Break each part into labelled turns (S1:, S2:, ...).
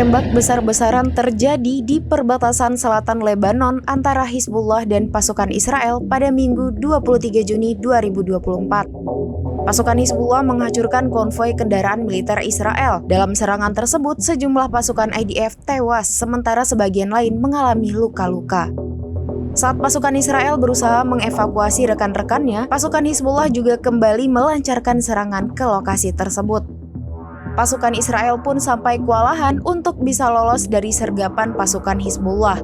S1: tembak besar-besaran terjadi di perbatasan selatan Lebanon antara Hizbullah dan pasukan Israel pada Minggu 23 Juni 2024. Pasukan Hizbullah menghancurkan konvoi kendaraan militer Israel. Dalam serangan tersebut, sejumlah pasukan IDF tewas, sementara sebagian lain mengalami luka-luka. Saat pasukan Israel berusaha mengevakuasi rekan-rekannya, pasukan Hizbullah juga kembali melancarkan serangan ke lokasi tersebut. Pasukan Israel pun sampai kewalahan untuk bisa lolos dari sergapan pasukan Hizbullah.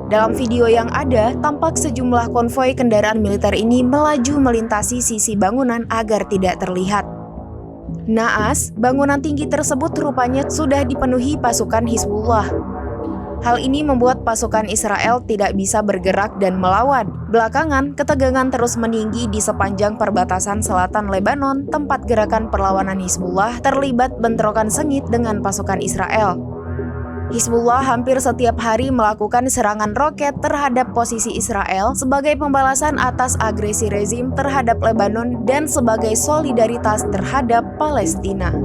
S1: Dalam video yang ada, tampak sejumlah konvoi kendaraan militer ini melaju melintasi sisi bangunan agar tidak terlihat. Naas, bangunan tinggi tersebut rupanya sudah dipenuhi pasukan Hizbullah. Hal ini membuat pasukan Israel tidak bisa bergerak dan melawan. Belakangan, ketegangan terus meninggi di sepanjang perbatasan selatan Lebanon, tempat gerakan perlawanan Hizbullah terlibat bentrokan sengit dengan pasukan Israel. Hizbullah hampir setiap hari melakukan serangan roket terhadap posisi Israel sebagai pembalasan atas agresi rezim terhadap Lebanon dan sebagai solidaritas terhadap Palestina.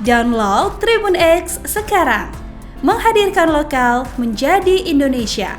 S2: Download Tribun X sekarang, menghadirkan lokal menjadi Indonesia.